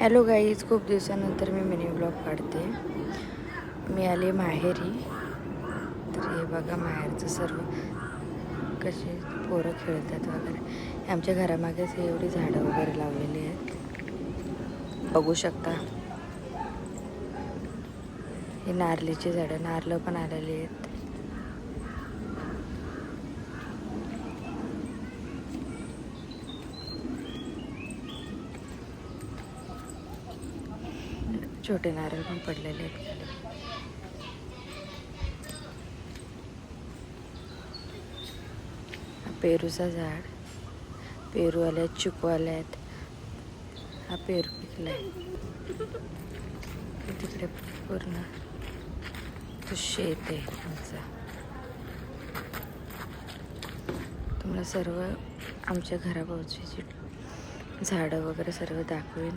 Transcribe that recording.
Hello guys, खूप दिवसानंतर मी mini blog काढते. मी आले माहेरी. तर हे बघा माहेरचं सर्व कसे पोरं खेळतात वगैरे. आमच्या घरामागेच एवढी झाडं वगैरे लावलेली आहेत, बघू शकता. हे नारळीची झाडं, नारळ पण आलेली आहेत. छोटे नारळ पण पडलेले आहेत खाली. पेरूचा झाड, पेरू आले आहेत, चिकू आले आहेत. हा पेरू पिकलाय. तिकडे पूर्ण तो शेत आहे आमचा. तुम्हाला सर्व आमच्या घराभोवतीची झाडं वगैरे सर्व दाखवेन.